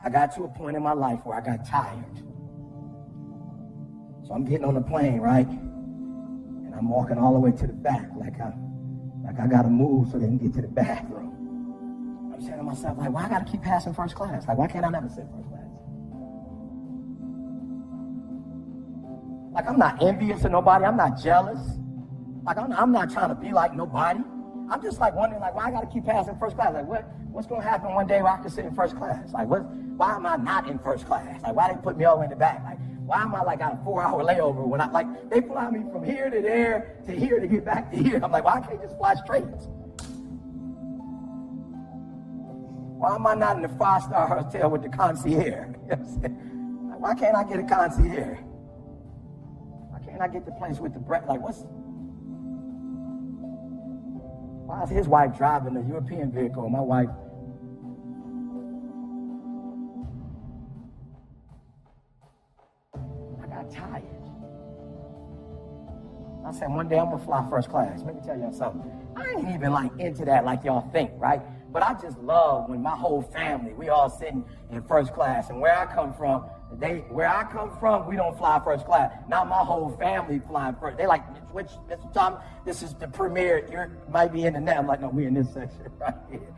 I got to a point in my life where I got tired. So I'm getting on the plane, right? And I'm walking all the way to the back, like I gotta move so they can get to the bathroom. I'm saying to myself, like, why I gotta keep passing first class? Like, why can't I never sit first class? Like, I'm not envious of nobody. I'm not jealous. Like, I'm not trying to be like nobody. I'm just like wondering, like, why I gotta keep passing first class? Like, what's gonna happen one day where I can sit in first class? Like, why am I not in first class? Like, why they put me all in the back? Like, why am I like on a 4-hour layover when I, like, they fly me from here to there to here to get back to here? I'm like, why can't I just fly straight? Why am I not in the 5-star hotel with the concierge? You know what I'm saying? Like, why can't I get a concierge? Why can't I get the place with the bread? Like, why is his wife driving a European vehicle and my wife? I got tired. I said, one day I'm gonna fly first class. Let me tell y'all something. I ain't even like into that like y'all think, right? But I just love when my whole family, we all sitting in first class. And where I come from, we don't fly first class. Now my whole family flying first. They like, which, Mr. Thomas, this is the premiere. You might be in the net. I'm like, no, we in this section right here.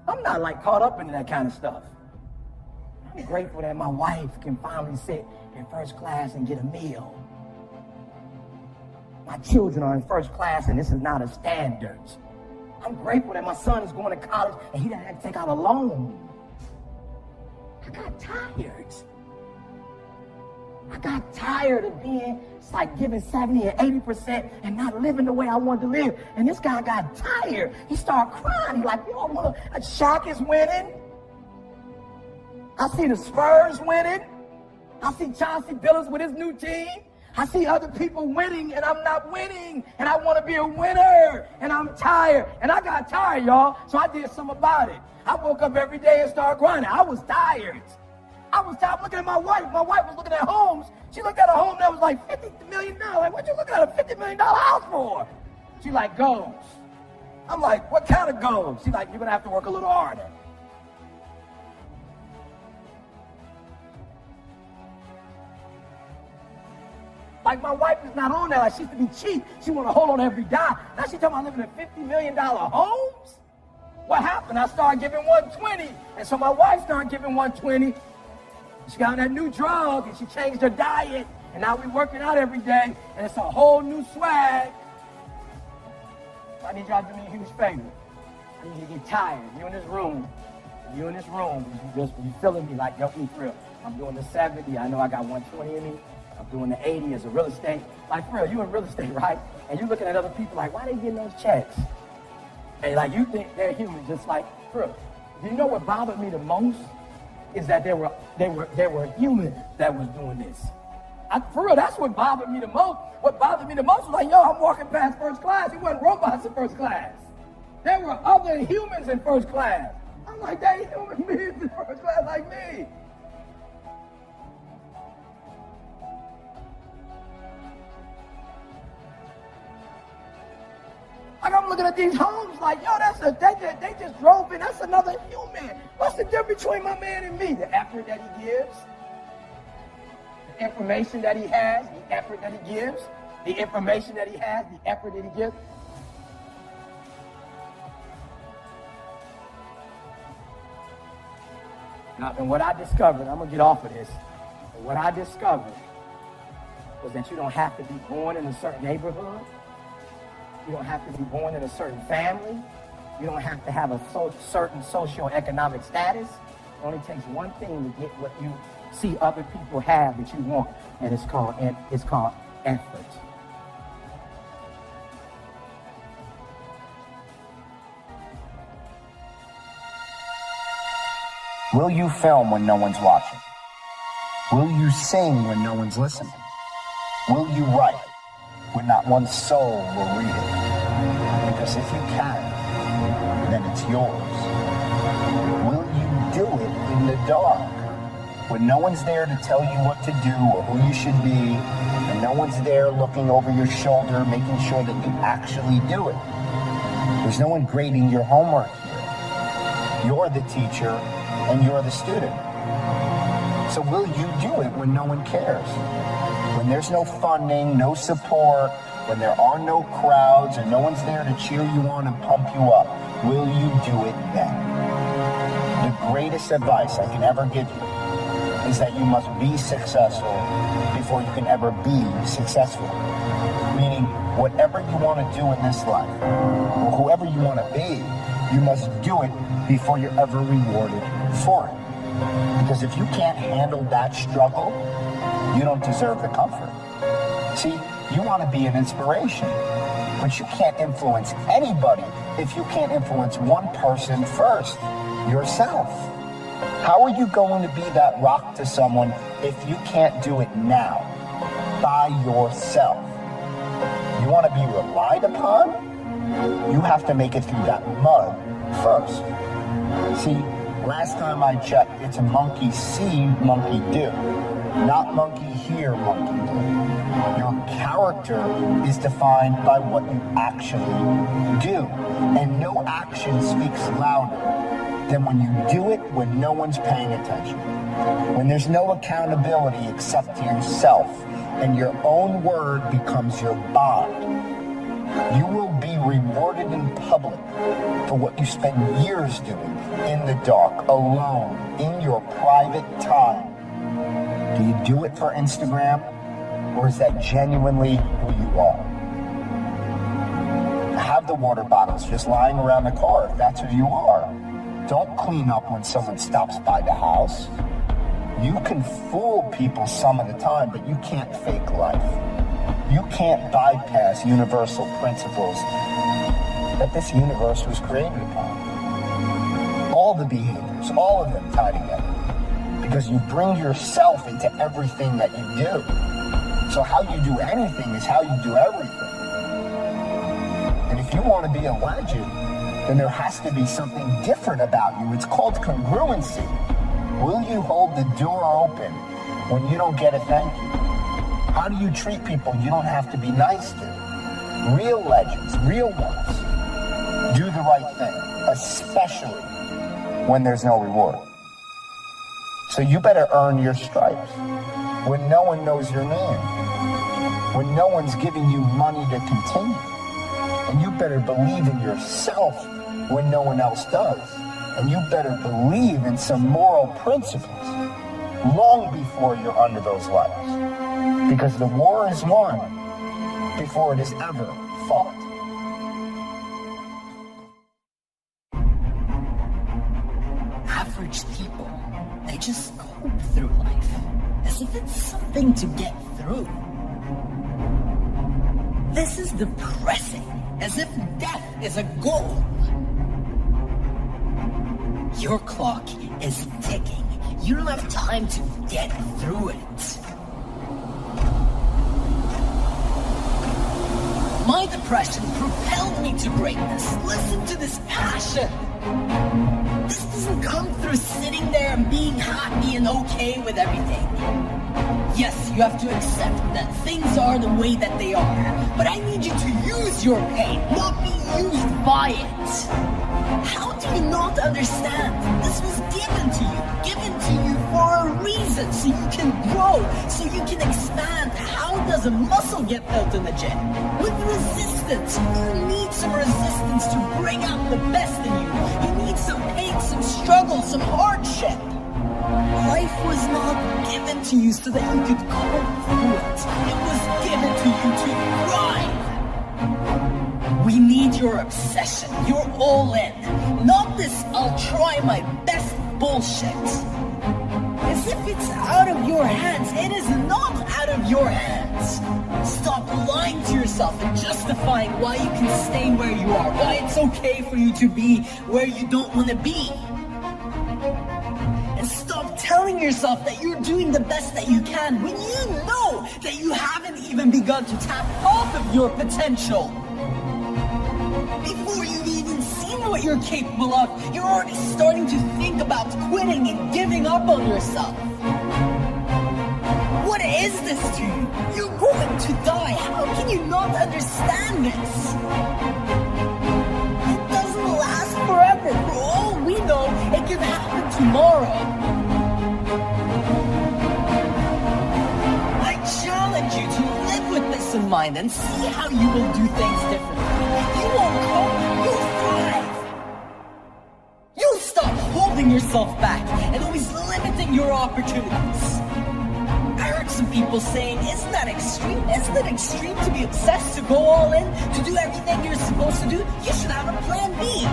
I'm not like caught up into that kind of stuff. I'm grateful that my wife can finally sit in first class and get a meal. My children are in first class and this is not a standard. I'm grateful that my son is going to college and he doesn't have to take out a loan. I got tired. I got tired of being like giving 70 and 80% and not living the way I wanted to live. And this guy got tired. He started crying. He like, yo, Shaq is winning. I see the Spurs winning. I see Chauncey Billups with his new team. I see other people winning and I'm not winning. And I want to be a winner. And I'm tired. And I got tired, y'all. So I did something about it. I woke up every day and started grinding. I was tired. I was tired looking at my wife. My wife was looking at homes. She looked at a home that was like $50 million. Like, what you looking at a $50 million house for? She like, goals. I'm like, what kind of goals? She's like, you're going to have to work a little harder. Like, my wife is not on that. Like, she used to be cheap. She want to hold on every dime. Now she talking about living in $50 million homes? What happened? I started giving 120. And so my wife started giving 120. She got on that new drug and she changed her diet. And now we're working out every day. And it's a whole new swag. I need y'all to do me a huge favor. I need you to get tired. You in this room. You feeling me like, yo, me for real. I'm doing the 70. I know I got 120 in me. I'm doing the 80 as a real estate. Like, for real, you in real estate, right? And you looking at other people like, why they getting those checks? And like, you think they're human, just like, for real. Do you know what bothered me the most? Is that there were humans that was doing this. For real, that's what bothered me the most. What bothered me the most was like, yo, I'm walking past first class. It wasn't robots in first class. There were other humans in first class. I'm like, they human beings in first class like me. Like, I'm looking at these homes like, yo, they just drove in. That's another human. What's the difference between my man and me? The effort that he gives, the information that he has, the effort that he gives, the information that he has, the effort that he gives. Now, and what I discovered, I'm going to get off of this, but what I discovered was that you don't have to be born in a certain neighborhood. You don't have to be born in a certain family. You don't have to have a certain socioeconomic status. It only takes one thing to get what you see other people have that you want, and it's called effort. Will you film when no one's watching? Will you sing when no one's listening? Will you write when not one soul will read it? Because if you can, then it's yours. Will you do it in the dark when no one's there to tell you what to do or who you should be, and no one's there looking over your shoulder, making sure that you actually do it? There's no one grading your homework here. You're the teacher, and you're the student. So will you do it when no one cares? When there's no funding, no support, when there are no crowds and no one's there to cheer you on and pump you up, will you do it then? The greatest advice I can ever give you is that you must be successful before you can ever be successful. Meaning, whatever you want to do in this life, or whoever you want to be, you must do it before you're ever rewarded for it. Because if you can't handle that struggle, you don't deserve the comfort. See, you want to be an inspiration, but you can't influence anybody if you can't influence one person first, yourself. How are you going to be that rock to someone if you can't do it now, by yourself? You want to be relied upon? You have to make it through that mud first. See, last time I checked, it's a monkey see, monkey do. Not monkey hear, monkey do. Your character is defined by what you actually do. And no action speaks louder than when you do it when no one's paying attention. When there's no accountability except to yourself, and your own word becomes your bond. You will be rewarded in public for what you spend years doing in the dark, alone, in your private time. Do you do it for Instagram, or is that genuinely who you are? Have the water bottles just lying around the car if that's who you are. Don't clean up when someone stops by the house. You can fool people some of the time, but you can't fake life. You can't bypass universal principles that this universe was created upon. All the behaviors, all of them tie together. Because you bring yourself into everything that you do. So how you do anything is how you do everything. And if you want to be a legend, then there has to be something different about you. It's called congruency. Will you hold the door open when you don't get a thank you? How do you treat people you don't have to be nice to? Real legends, real ones, do the right thing, especially when there's no reward. So you better earn your stripes when no one knows your name, when no one's giving you money to continue. And you better believe in yourself when no one else does. And you better believe in some moral principles long before you're under those lights. Because the war is won before it is ever fought. Average people, they just cope through life as if it's something to get through. This is depressing, as if death is a goal. Your clock is ticking. You don't have time to get through it. My depression propelled me to greatness. Listen to this passion. This doesn't come through sitting there and being happy and okay with everything. Yes, you have to accept that things are the way that they are. But I need you to use your pain, not be used by it. How do you not understand? This was given to you for a reason, so you can grow, so you can expand. How does a muscle get built in the gym? With resistance. You need some resistance to bring out the best in you. You need some pain, some struggle, some hardship. Life was not given to you so that you could cope through it. It was given to you to thrive. We need your obsession, your all in. Not this I'll try my best bullshit. As if it's out of your hands. It is not out of your hands. Stop lying to yourself and justifying why you can stay where you are. Why it's okay for you to be where you don't want to be. And stop telling yourself that you're doing the best that you can when you know that you haven't even begun to tap half of your potential. Before you've even seen what you're capable of, you're already starting to think about quitting and giving up on yourself. What is this to you? You're going to die. How can you not understand this? It doesn't last forever. For all we know, it can happen tomorrow. I challenge you to live with this in mind and see how you will do things differently. You won't cope, you'll thrive. You'll stop holding yourself back and always limiting your opportunities. I heard some people saying, isn't that extreme? Isn't it extreme to be obsessed, to go all in, to do everything you're supposed to do? You should have a plan B.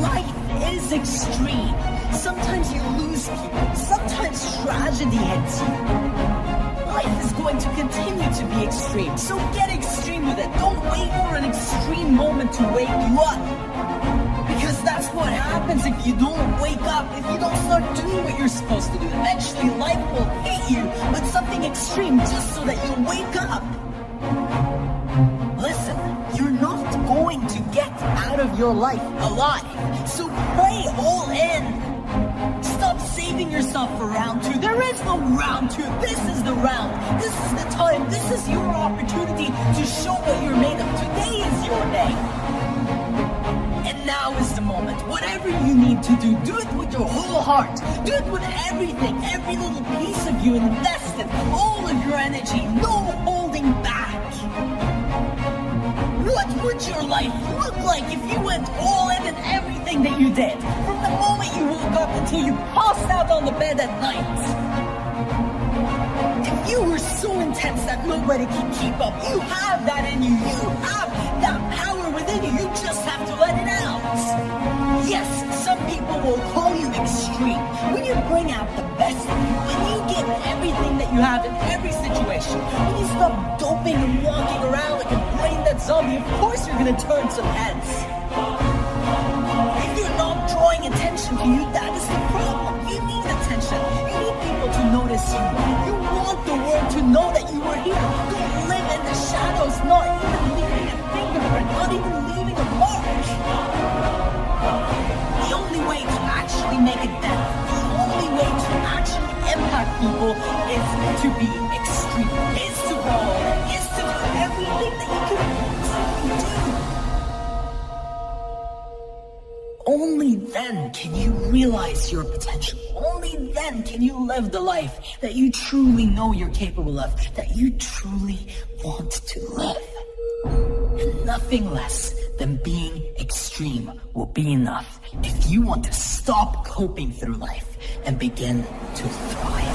Life is extreme. Sometimes you lose people. Sometimes tragedy hits you. Life is going to continue to be extreme. So get extreme with it. Don't wait for an extreme moment to wake you up. Because that's what happens if you don't wake up, if you don't start doing what you're supposed to do. Eventually life will hit you with something extreme just so that you wake up. Listen, you're not going to get out of your life alive. So play all in. Stop saving yourself for round two. There is no round two. This is the round. This is the time. This is your opportunity to show what you're made of. Today is your day. And now is the moment. Whatever you need to do, do it with your whole heart. Do it with everything, every little piece of you. Invest it, all of your energy. No holding back. What would your life look like if you went all in everything that you did? From the moment you woke up until you passed out on the bed at night. If you were so intense that nobody can keep up, you have that in you. You have that power within you. You just have to let it out. Yes, some people will call you extreme. When you bring out the best in you, when you give everything that you have in every situation, when you stop doping and walking around like a brain-dead zombie, of course you're gonna turn some heads. If you're not drawing attention to you, that is the problem. You need attention. You need people to notice you. You want the world to know that you are here. Don't live in the shadows, not even leaving a fingerprint, not even leaving a mark. The only way to actually make a dent, the only way to actually impact people is to be extreme, is to go, is to do everything that you can possibly do. Only then can you realize your potential. Only then can you live the life that you truly know you're capable of, that you truly want to live. And nothing less than being extreme will be enough if you want to stop coping through life and begin to thrive.